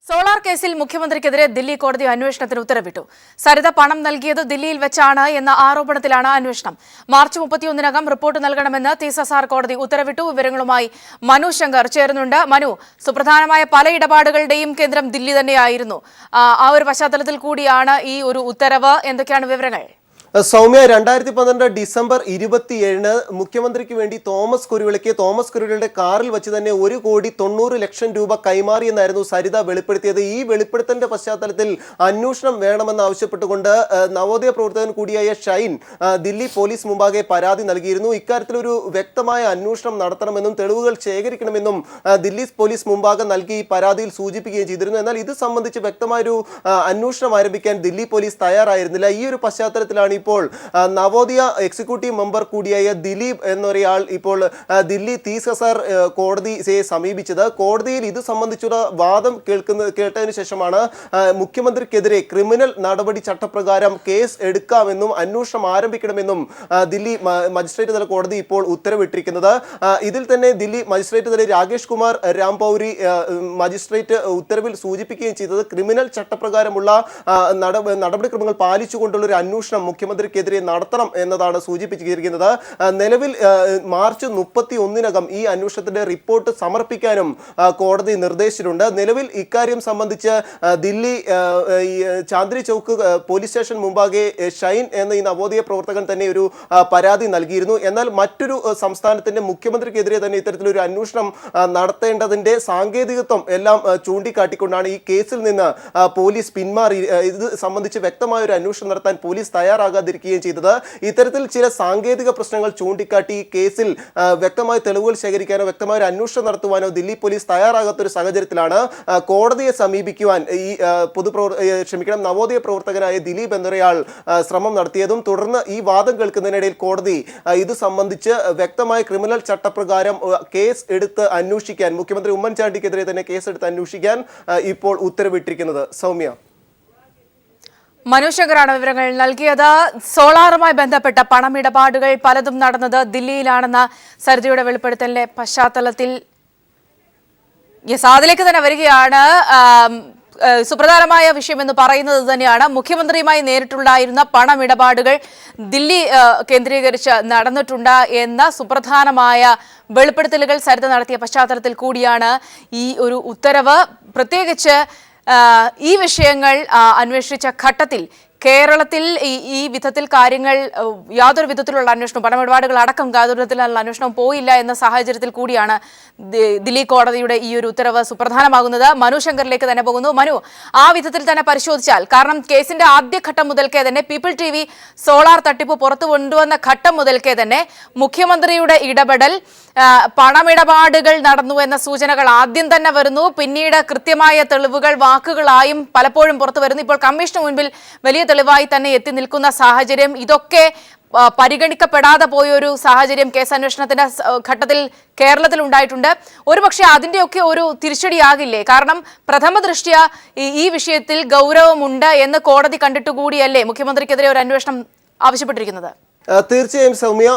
Solar കേസിൽ മുഖ്യമന്ത്രിക്കെതിരെ ദില്ലി കോടതി അന്വേഷണത്തിന് ഉത്തരവിട്ടു. സരിത പണം നൽകിയത് ദില്ലിയിൽ വെച്ചാണ് എന്ന ആരോപണത്തിലാണ് അന്വേഷണം. മാർച്ച് 31-നകം റിപ്പോർട്ട് നൽകണമെന്ന് തീസസാർ കോടതി ഉത്തരവിട്ടു. വിവരങ്ങളുമായി മനു ശങ്കർ ചേരുന്നുണ്ട്. മനു, സുപ്രധാനമായ പല ഇടപാടുകളുടെയും കേന്ദ്രം ദില്ലി തന്നെയായിരുന്നു. ആ ഒരു പശ്ചാത്തലത്തിൽ കൂടിയാണ് ഈ ഒരു ഉത്തരവ്. എന്തൊക്കെയാണ് വിവരങ്ങൾ? സൗമ്യ, 2012 ഡിസംബർ 27 മുഖ്യമന്ത്രിക്ക് വേണ്ടി തോമസ് കുരുവിളയുടെ കാറിൽ വെച്ച് തന്നെ 1,90,00,000 രൂപ കൈമാറിയെന്നായിരുന്നു സരിത വെളിപ്പെടുത്തിയത്. ഈ വെളിപ്പെടുത്തലിന്റെ പശ്ചാത്തലത്തിൽ അന്വേഷണം വേണമെന്ന് ആവശ്യപ്പെട്ടുകൊണ്ട് നവോദയ പ്രവർത്തകൻ കൂടിയായ ഷൈൻ ദില്ലി പോലീസ് മുമ്പാകെ പരാതി നൽകിയിരുന്നു. ഇക്കാര്യത്തിൽ ഒരു വ്യക്തമായ അന്വേഷണം നടത്തണമെന്നും തെളിവുകൾ ശേഖരിക്കണമെന്നും ദില്ലി പോലീസ് മുമ്പാകെ നൽകി പരാതിയിൽ സൂചിപ്പിക്കുകയും ചെയ്തിരുന്നു. എന്നാൽ ഇത് സംബന്ധിച്ച് വ്യക്തമായൊരു അന്വേഷണം ആരംഭിക്കാൻ ദില്ലി പോലീസ് തയ്യാറായിരുന്നില്ല. ഈ ഒരു പശ്ചാത്തലത്തിലാണ് ഇപ്പോൾ നവോദയ എക്സിക്യൂട്ടീവ് മെമ്പർ കൂടിയായ ദിലീപ് എന്നൊരാൾ ഇപ്പോൾ ദില്ലി തീസസാർ കോടതിയെ സമീപിച്ചത്. കോടതിയിൽ ഇത് സംബന്ധിച്ചുള്ള വാദം കേട്ടതിനു ശേഷമാണ് മുഖ്യമന്ത്രിക്കെതിരെ ക്രിമിനൽ നടപടി ചട്ടപ്രകാരം കേസ് എടുക്കാമെന്നും അന്വേഷണം ആരംഭിക്കണമെന്നും ദില്ലി മജിസ്ട്രേറ്റ് തല കോടതി ഇപ്പോൾ ഉത്തരവിട്ടിരിക്കുന്നത്. ഇതിൽ തന്നെ ദില്ലി മജിസ്ട്രേറ്റ് തല രാകേഷ് കുമാർ രാംപൗരി മജിസ്ട്രേറ്റ് ഉത്തരവിൽ സൂചിപ്പിക്കുകയും ചെയ്തത് ക്രിമിനൽ ചട്ടപ്രകാരമുള്ള നടപടിക്രമങ്ങൾ പാലിച്ചുകൊണ്ടുള്ള ഒരു അന്വേഷണം മുഖ്യമന്ത്രിക്കെതിരെ നടത്തണം എന്നതാണ് സൂചിപ്പിച്ചിരിക്കുന്നത്. നിലവിൽ മാർച്ച് 31-നകം ഈ അന്വേഷണത്തിന്റെ റിപ്പോർട്ട് സമർപ്പിക്കാനും കോടതി നിർദ്ദേശിച്ചിട്ടുണ്ട്. നിലവിൽ ഇക്കാര്യം സംബന്ധിച്ച് ദില്ലി ചാന്ദ്രി ചൗക്ക് പോലീസ് സ്റ്റേഷൻ മുമ്പാകെ ഷൈൻ എന്ന ഈ നവോദയ പ്രവർത്തകൻ തന്നെ ഒരു പരാതി നൽകിയിരുന്നു. എന്നാൽ മറ്റൊരു സംസ്ഥാനത്തിന്റെ മുഖ്യമന്ത്രിക്കെതിരെ തന്നെ ഇത്തരത്തിലൊരു അന്വേഷണം നടത്തേണ്ടതിന്റെ സാങ്കേതികത്വം എല്ലാം ചൂണ്ടിക്കാട്ടിക്കൊണ്ടാണ് ഈ കേസിൽ നിന്ന് പോലീസ് പിന്മാറി. ഇത് സംബന്ധിച്ച് വ്യക്തമായ ഒരു അന്വേഷണം നടത്താൻ പോലീസ് തയ്യാറാകാതിരിക്കുകയും ചെയ്തത്. ഇത്തരത്തിൽ ചില സാങ്കേതിക പ്രശ്നങ്ങൾ ചൂണ്ടിക്കാട്ടി കേസിൽ വ്യക്തമായ തെളിവുകൾ ശേഖരിക്കാനോ വ്യക്തമായ ഒരു അന്വേഷണം നടത്തുവാനോ ദില്ലി പോലീസ് തയ്യാറാകാത്ത ഒരു സാഹചര്യത്തിലാണ് കോടതിയെ സമീപിക്കുവാൻ ഈ നവോദയ പ്രവർത്തകനായ ദിലീപ് എന്നൊരാൾ ശ്രമം നടത്തിയതും തുടർന്ന് ഈ വാദം കേൾക്കുന്നതിനിടയിൽ കോടതി ഇത് സംബന്ധിച്ച് വ്യക്തമായ ക്രിമിനൽ ചട്ടപ്രകാരം കേസ് എടുത്ത് അന്വേഷിക്കാൻ മുഖ്യമന്ത്രി ഉമ്മൻചാണ്ടിക്കെതിരെ തന്നെ കേസെടുത്ത് അന്വേഷിക്കാൻ ഇപ്പോൾ ഉത്തരവിട്ടിരിക്കുന്നത്. സൗമ്യ, മനു ശങ്കറാണ് വിവരങ്ങൾ നൽകിയത്. സോളാറുമായി ബന്ധപ്പെട്ട പണമിടപാടുകൾ പലതും നടന്നത് ദില്ലിയിലാണെന്ന സരിതയുടെ വെളിപ്പെടുത്തലിന്റെ പശ്ചാത്തലത്തിൽ അതിലേക്ക് തന്നെ വരികയാണ്. സുപ്രധാനമായ വിഷയം എന്ന് പറയുന്നത് തന്നെയാണ് മുഖ്യമന്ത്രിയുമായി നേരിട്ടുണ്ടായിരുന്ന പണമിടപാടുകൾ ദില്ലി കേന്ദ്രീകരിച്ച് നടന്നിട്ടുണ്ട് എന്ന സുപ്രധാനമായ വെളിപ്പെടുത്തലുകൾ സരിത നടത്തിയ പശ്ചാത്തലത്തിൽ കൂടിയാണ് ഈ ഒരു ഉത്തരവ്. പ്രത്യേകിച്ച് ഈ വിഷയങ്ങൾ അന്വേഷിച്ച ഘട്ടത്തിൽ കേരളത്തിൽ ഈ വിധത്തിൽ കാര്യങ്ങൾ യാതൊരു വിധത്തിലുള്ള അന്വേഷണം പണമിടപാടുകൾ അടക്കം യാതൊരു വിധത്തിലുള്ള അന്വേഷണം പോയില്ല എന്ന സാഹചര്യത്തിൽ കൂടിയാണ് ദില്ലി കോടതിയുടെ ഈ ഒരു ഉത്തരവ് സുപ്രധാനമാകുന്നത്. മനു ശങ്കറിലേക്ക് തന്നെ പോകുന്നു. മനു, ആ വിധത്തിൽ തന്നെ പരിശോധിച്ചാൽ, കാരണം കേസിന്റെ ആദ്യഘട്ടം മുതൽക്കേ തന്നെ പീപ്പിൾ TV സോളാർ തട്ടിപ്പ് പുറത്തു കൊണ്ടുവന്ന ഘട്ടം മുതൽക്കേ തന്നെ മുഖ്യമന്ത്രിയുടെ ഇടപെടൽ, പണമിടപാടുകൾ നടന്നു എന്ന സൂചനകൾ ആദ്യം തന്നെ വരുന്നു. പിന്നീട് കൃത്യമായ തെളിവുകൾ വാക്കുകളായും പലപ്പോഴും പുറത്തു വരുന്നു. ഇപ്പോൾ കമ്മീഷന് മുൻപിൽ വലിയ തെളിവായി തന്നെ എത്തി നിൽക്കുന്ന സാഹചര്യം, ഇതൊക്കെ പരിഗണിക്കപ്പെടാതെ പോയൊരു സാഹചര്യം കേസ് അന്വേഷണത്തിന്റെ ഘട്ടത്തിൽ കേരളത്തിൽ ഉണ്ടായിട്ടുണ്ട്. ഒരുപക്ഷെ അതിന്റെയൊക്കെ ഒരു തിരിച്ചടിയാകില്ലേ? കാരണം പ്രഥമ ദൃഷ്ട്യാ ഈ വിഷയത്തിൽ ഗൗരവമുണ്ട് എന്ന് കോടതി കണ്ടിട്ടുകൂടിയല്ലേ മുഖ്യമന്ത്രിക്കെതിരെ ഒരു അന്വേഷണം ആവശ്യപ്പെട്ടിരിക്കുന്നത്? തീർച്ചയായും സൗമ്യ,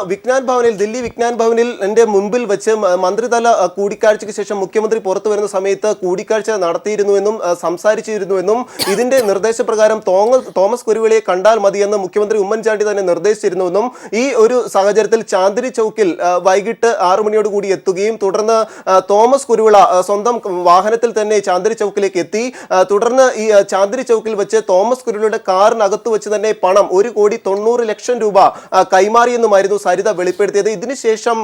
ദില്ലി വിജ്ഞാൻ ഭവനിൽ എൻ്റെ മുമ്പിൽ വെച്ച് മന്ത്രിതല കൂടിക്കാഴ്ചയ്ക്ക് ശേഷം മുഖ്യമന്ത്രി പുറത്തു വരുന്ന സമയത്ത് കൂടിക്കാഴ്ച നടത്തിയിരുന്നുവെന്നും സംസാരിച്ചിരുന്നുവെന്നും ഇതിന്റെ നിർദ്ദേശപ്രകാരം തോമസ് കുരുവിളയെ കണ്ടാൽ മതിയെന്ന് മുഖ്യമന്ത്രി ഉമ്മൻചാണ്ടി തന്നെ നിർദ്ദേശിച്ചിരുന്നുവെന്നും ഈ ഒരു സാഹചര്യത്തിൽ ചാന്ദ്രി ചൗക്കിൽ വൈകിട്ട് 6 മണിയോട് കൂടി എത്തുകയും തുടർന്ന് തോമസ് കുരുവിള സ്വന്തം വാഹനത്തിൽ തന്നെ ചാന്ദ്രി ചൗക്കിലേക്ക് എത്തി. തുടർന്ന് ഈ ചാന്ദ്രി ചൗക്കിൽ വെച്ച് തോമസ് കുരുവിളയുടെ കാറിനകത്ത് വെച്ച് തന്നെ പണം 1,90,00,000 രൂപ കൈമാറിയെന്നുമായിരുന്നു സരിത വെളിപ്പെടുത്തിയത്. ഇതിനുശേഷം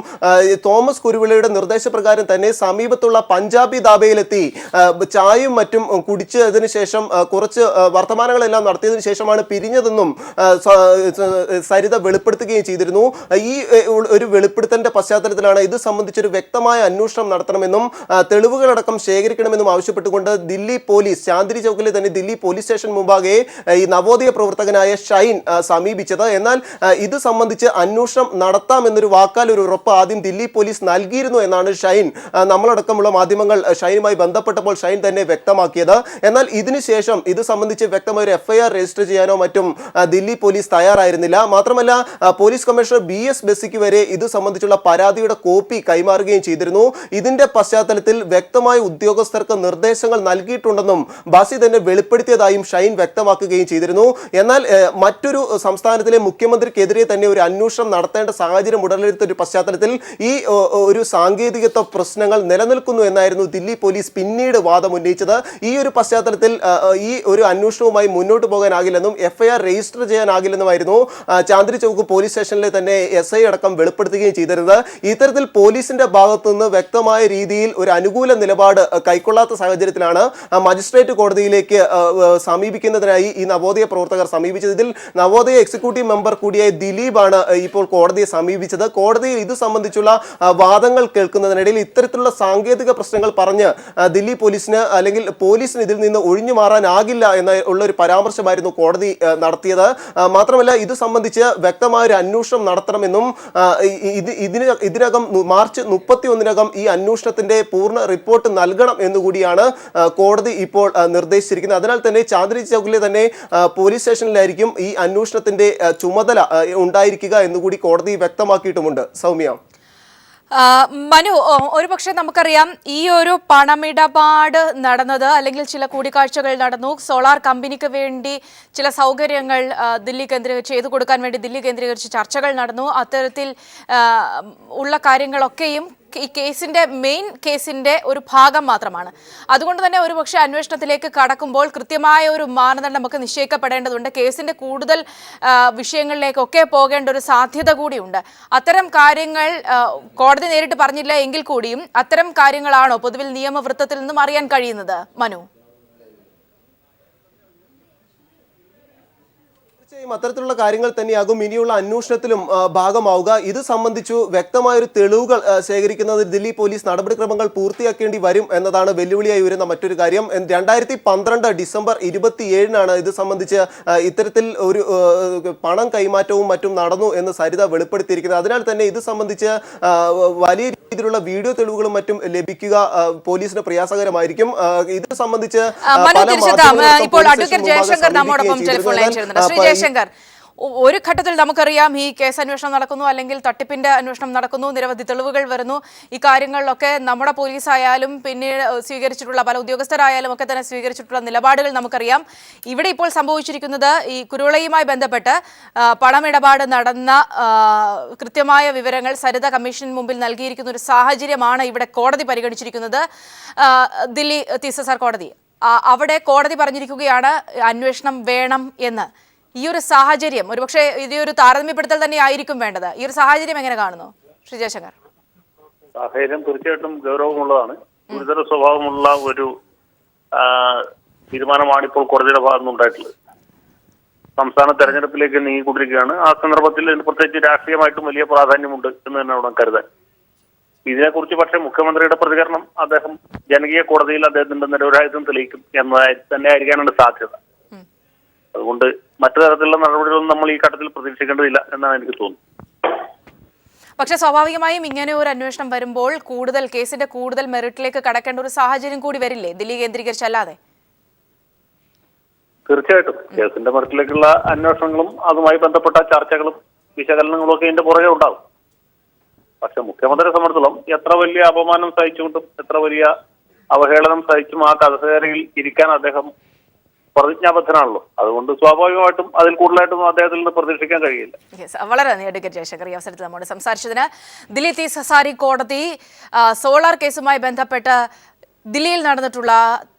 തോമസ് കുരുവിളയുടെ നിർദ്ദേശപ്രകാരം തന്നെ സമീപത്തുള്ള പഞ്ചാബി ധാബയിലെത്തി ചായയും മറ്റും കുടിച്ചതിനു ശേഷം കുറച്ച് വർത്തമാനങ്ങളെല്ലാം നടത്തിയതിനു ശേഷമാണ് പിരിഞ്ഞതെന്നും സരിത വെളിപ്പെടുത്തുകയും ചെയ്തിരുന്നു. ഈ ഒരു വെളിപ്പെടുത്തലിന്റെ പശ്ചാത്തലത്തിലാണ് ഇത് സംബന്ധിച്ചൊരു വ്യക്തമായ അന്വേഷണം നടത്തണമെന്നും തെളിവുകളടക്കം ശേഖരിക്കണമെന്നും ആവശ്യപ്പെട്ടുകൊണ്ട് ദില്ലി പോലീസ് ചാന്ദ്രി ചൗക്കിലെ തന്നെ ദില്ലി പോലീസ് സ്റ്റേഷൻ മുമ്പാകെ ഈ നവോദയ പ്രവർത്തകനായ ഷൈൻ സമീപിച്ചത്. എന്നാൽ ഇത് സംബന്ധിച്ച് അന്വേഷണം നടത്താമെന്നൊരു വാക്കാൽ ഒരു ഉറപ്പ് ആദ്യം ദില്ലി പോലീസ് നൽകിയിരുന്നു എന്നാണ് ഷൈൻ നമ്മളടക്കമുള്ള മാധ്യമങ്ങൾ ഷൈനുമായി ബന്ധപ്പെട്ടപ്പോൾ ഷൈൻ തന്നെ വ്യക്തമാക്കിയത്. എന്നാൽ ഇതിനുശേഷം ഇത് സംബന്ധിച്ച് വ്യക്തമായ ഒരു FIR രജിസ്റ്റർ ചെയ്യാനോ മറ്റും ദില്ലി പോലീസ് തയ്യാറായിരുന്നില്ല. മാത്രമല്ല പോലീസ് കമ്മീഷണർ BS ബസിക്ക് വരെ ഇത് സംബന്ധിച്ചുള്ള പരാതിയുടെ കോപ്പി കൈമാറുകയും ചെയ്തിരുന്നു. ഇതിന്റെ പശ്ചാത്തലത്തിൽ വ്യക്തമായ ഉദ്യോഗസ്ഥർക്ക് നിർദ്ദേശങ്ങൾ നൽകിയിട്ടുണ്ടെന്നും ബാസി തന്നെ വെളിപ്പെടുത്തിയതായും ഷൈൻ വ്യക്തമാക്കുകയും ചെയ്തിരുന്നു. എന്നാൽ മറ്റൊരു സംസ്ഥാനത്തിലെ മുഖ്യമന്ത്രിക്കെതിരെ തന്നെ ഒരു അന്വേഷണം നടത്തേണ്ട സാഹചര്യം ഉടലെടുത്ത ഒരു പശ്ചാത്തലത്തിൽ ഈ ഒരു സാങ്കേതികത്വ പ്രശ്നങ്ങൾ നിലനിൽക്കുന്നു എന്നായിരുന്നു ദില്ലി പോലീസ് പിന്നീട് വാദം ഉന്നയിച്ചത്. ഈ ഒരു പശ്ചാത്തലത്തിൽ ഈ ഒരു അന്വേഷണവുമായി മുന്നോട്ട് പോകാനാകില്ലെന്നും FIR രജിസ്റ്റർ ചെയ്യാനാകില്ലെന്നുമായിരുന്നു ചാന്ദ്രി ചൗക്ക് പോലീസ് സ്റ്റേഷനിലെ തന്നെ SI അടക്കം വെളിപ്പെടുത്തുകയും ചെയ്തിരുന്നത്. ഇത്തരത്തിൽ പോലീസിന്റെ ഭാഗത്തു നിന്ന് വ്യക്തമായ രീതിയിൽ ഒരു അനുകൂല നിലപാട് കൈക്കൊള്ളാത്ത സാഹചര്യത്തിലാണ് മജിസ്ട്രേറ്റ് കോടതിയിലേക്ക് സമീപിക്കുന്നതിനായി ഈ നവോദയ പ്രവർത്തകർ സമീപിച്ചത്. ഇതിൽ നവോദയ എക്സിക്യൂട്ടീവ് മെമ്പർ കൂടിയായ ദിലീപാണ് ഇപ്പോൾ കോടതിയെ സമീപിച്ചത്. കോടതിയിൽ ഇത് സംബന്ധിച്ചുള്ള വാദങ്ങൾ കേൾക്കുന്നതിനിടയിൽ ഇത്തരത്തിലുള്ള സാങ്കേതിക പ്രശ്നങ്ങൾ പറഞ്ഞ് ദില്ലി പോലീസിന് അല്ലെങ്കിൽ പോലീസിന് ഇതിൽ നിന്ന് ഒഴിഞ്ഞു മാറാനാകില്ല എന്നുള്ള ഒരു പരാമർശമായിരുന്നു കോടതി നടത്തിയത്. മാത്രമല്ല ഇത് സംബന്ധിച്ച് വ്യക്തമായ ഒരു അന്വേഷണം നടത്തണമെന്നും ഇതിനകം മാർച്ച് 31-നകം ഈ അന്വേഷണത്തിന്റെ പൂർണ്ണ റിപ്പോർട്ട് നൽകണം എന്നുകൂടിയാണ് കോടതി ഇപ്പോൾ നിർദ്ദേശിച്ചിരിക്കുന്നത്. അതിനാൽ തന്നെ ചാന്ദ്രി ചൗക്കിലെ തന്നെ പോലീസ് സ്റ്റേഷനിലായിരിക്കും ഈ അന്വേഷണത്തിന്റെ ചുമതല ഉണ്ടായിരിക്കുക എന്നുകൂടി കോടതി വ്യക്തമാക്കിയിട്ടുമുണ്ട്. സൗമ്യ, മനു, ഒരുപക്ഷെ നമുക്കറിയാം ഈ ഒരു പണമിടപാട് നടന്നത് അല്ലെങ്കിൽ ചില കൂടിക്കാഴ്ചകൾ നടന്നു. സോളാർ കമ്പനിക്ക് വേണ്ടി ചില സൗകര്യങ്ങൾ ദില്ലി കേന്ദ്രീകരിച്ച് ചെയ്തു കൊടുക്കാൻ വേണ്ടി ദില്ലി കേന്ദ്രീകരിച്ച് ചർച്ചകൾ നടന്നു. അത്തരത്തിൽ ഉള്ള കാര്യങ്ങളൊക്കെയും ഈ മെയിൻ കേസിന്റെ ഒരു ഭാഗം മാത്രമാണ്. അതുകൊണ്ട് തന്നെ ഒരുപക്ഷെ അന്വേഷണത്തിലേക്ക് കടക്കുമ്പോൾ കൃത്യമായ ഒരു മാനദണ്ഡം നമുക്ക് നിശ്ചയിക്കപ്പെടേണ്ടതുണ്ട്. കേസിന്റെ കൂടുതൽ വിഷയങ്ങളിലേക്കൊക്കെ പോകേണ്ട ഒരു സാധ്യത കൂടിയുണ്ട്. അത്തരം കാര്യങ്ങൾ കോടതി നേരിട്ട് പറഞ്ഞില്ല എങ്കിൽ കൂടിയും അത്തരം കാര്യങ്ങളാണോ പൊതുവിൽ നിയമവൃത്തത്തിൽ നിന്നും അറിയാൻ കഴിയുന്നത്? മനു, അത്തരത്തിലുള്ള കാര്യങ്ങൾ തന്നെയാകും ഇനിയുള്ള അന്വേഷണത്തിലും ഭാഗമാവുക. ഇത് സംബന്ധിച്ചു വ്യക്തമായൊരു തെളിവുകൾ ശേഖരിക്കുന്നതിൽ ദില്ലി പോലീസ് നടപടിക്രമങ്ങൾ പൂർത്തിയാക്കേണ്ടി വരും എന്നതാണ് വെല്ലുവിളിയായി വരുന്ന മറ്റൊരു കാര്യം. 2012 ഡിസംബർ 27-നാണ് ഇത് സംബന്ധിച്ച് ഇത്തരത്തിൽ ഒരു പണം കൈമാറ്റവും മറ്റും നടന്നു എന്ന് സരിത വെളിപ്പെടുത്തിയിരിക്കുന്നത്. അതിനാൽ തന്നെ ഇത് സംബന്ധിച്ച് വലിയ രീതിയിലുള്ള വീഡിയോ തെളിവുകളും മറ്റും ലഭിക്കുക പോലീസിന് പ്രയാസകരമായിരിക്കും. ഇത് സംബന്ധിച്ച് ഇപ്പോൾ അഡ്വക്കേറ്റ് ജയശങ്കർ നമ്മോടൊപ്പം ടെലിഫോൺ ലൈൻ ചേരുന്നുണ്ട്. ശ്രീ ജയശങ്കർ, ഒരു ഘട്ടത്തിൽ നമുക്കറിയാം ഈ കേസ് അന്വേഷണം നടക്കുന്നു, അല്ലെങ്കിൽ തട്ടിപ്പിന്റെ അന്വേഷണം നടക്കുന്നു, നിരവധി തെളിവുകൾ വരുന്നു. ഈ കാര്യങ്ങളിലൊക്കെ നമ്മുടെ പോലീസ് ആയാലും പിന്നീട് സ്വീകരിച്ചിട്ടുള്ള പല ഉദ്യോഗസ്ഥരായാലും ഒക്കെ തന്നെ സ്വീകരിച്ചിട്ടുള്ള നിലപാടുകൾ നമുക്കറിയാം. ഇവിടെ ഇപ്പോൾ സംഭവിച്ചിരിക്കുന്നത് ഈ കുരുവിളയുമായി ബന്ധപ്പെട്ട് പണമിടപാട് നടന്ന കൃത്യമായ വിവരങ്ങൾ സരിത കമ്മീഷന് മുമ്പിൽ നൽകിയിരിക്കുന്ന ഒരു സാഹചര്യമാണ് ഇവിടെ കോടതി പരിഗണിച്ചിരിക്കുന്നത്. ദില്ലി തീസസാർ കോടതി, അവിടെ കോടതി പറഞ്ഞിരിക്കുകയാണ് അന്വേഷണം വേണം എന്ന്. ഈ ഒരു സാഹചര്യം ഒരുപക്ഷെ ഇതൊരു താരതമ്യപ്പെടുത്തൽ തന്നെ ആയിരിക്കും വേണ്ടത്. ഈ ഒരു സാഹചര്യം എങ്ങനെ കാണുന്നു ശ്രീ ജയശങ്കർ? സാഹചര്യം തീർച്ചയായിട്ടും ഗൗരവമുള്ളതാണ്. ഗുരുതര സ്വഭാവമുള്ള ഒരു തീരുമാനമാണ് ഇപ്പോൾ കോടതിയുടെ ഭാഗത്ത് ഉണ്ടായിട്ടുള്ളത്. സംസ്ഥാന തെരഞ്ഞെടുപ്പിലേക്ക് നീങ്ങിക്കൊണ്ടിരിക്കുകയാണ്. ആ സന്ദർഭത്തിൽ പ്രത്യേകിച്ച് രാഷ്ട്രീയമായിട്ടും വലിയ പ്രാധാന്യമുണ്ട് എന്ന് തന്നെ അവിടെ കരുതാൻ. ഇതിനെക്കുറിച്ച് പക്ഷേ മുഖ്യമന്ത്രിയുടെ പ്രതികരണം അദ്ദേഹം ജനകീയ കോടതിയിൽ അദ്ദേഹത്തിന്റെ നിരപരാധിത്വം തെളിയിക്കും എന്നതായി തന്നെ ആയിരിക്കാനാണ് സാധ്യത. അതുകൊണ്ട് മറ്റു തരത്തിലുള്ള നടപടികളൊന്നും നമ്മൾ ഈ ഘട്ടത്തിൽ പ്രതീക്ഷിക്കേണ്ടതില്ല എന്നാണ് എനിക്ക് തോന്നുന്നത്. പക്ഷെ സ്വാഭാവികമായും ഇങ്ങനെ ഒരു അന്വേഷണം വരുമ്പോൾ കേസിന്റെ കൂടുതൽ മെറിറ്റിലേക്ക് കടക്കേണ്ട ഒരു സാഹചര്യം കൂടി വരില്ലേ ദില്ലി കേന്ദ്രീകരിച്ചല്ലാതെ? തീർച്ചയായിട്ടും കേസിന്റെ മെറിറ്റിലേക്കുള്ള അന്വേഷണങ്ങളും അതുമായി ബന്ധപ്പെട്ട ചർച്ചകളും വിശകലനങ്ങളും ഒക്കെ ഇതിന്റെ പുറകെ ഉണ്ടാകും. പക്ഷെ മുഖ്യമന്ത്രിയെ സംബന്ധിച്ചിടത്തോളം എത്ര വലിയ അപമാനം സഹിച്ചുകൊണ്ടും എത്ര വലിയ അവഹേളനം സഹിച്ചും ആ കസേരയിൽ ഇരിക്കാൻ അദ്ദേഹം പ്രതിജ്ഞാബദ്ധനാണല്ലോ. അതുകൊണ്ട് സ്വാഭാവികമായിട്ടും അതിൽ കൂടുതലായിട്ടൊന്നും അദ്ദേഹത്തിൽ നിന്ന് പ്രതീക്ഷിക്കാൻ കഴിയില്ല. വളരെ നന്ദി അഡ്വക്കേറ്റ് ജയശങ്കർ ഈ അവസരത്തിൽ നമ്മോട് സംസാരിച്ചതിന്. ദില്ലി തീസസാരി കോടതി സോളാർ കേസുമായി ബന്ധപ്പെട്ട് ദില്ലിയിൽ നടന്നിട്ടുള്ള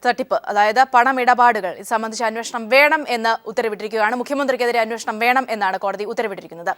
തട്ടിപ്പ്, അതായത് പണമിടപാടുകൾ ഇത് സംബന്ധിച്ച് അന്വേഷണം വേണം എന്ന് ഉത്തരവിട്ടിരിക്കുകയാണ്. മുഖ്യമന്ത്രിക്കെതിരെ അന്വേഷണം വേണം എന്നാണ് കോടതി ഉത്തരവിട്ടിരിക്കുന്നത്.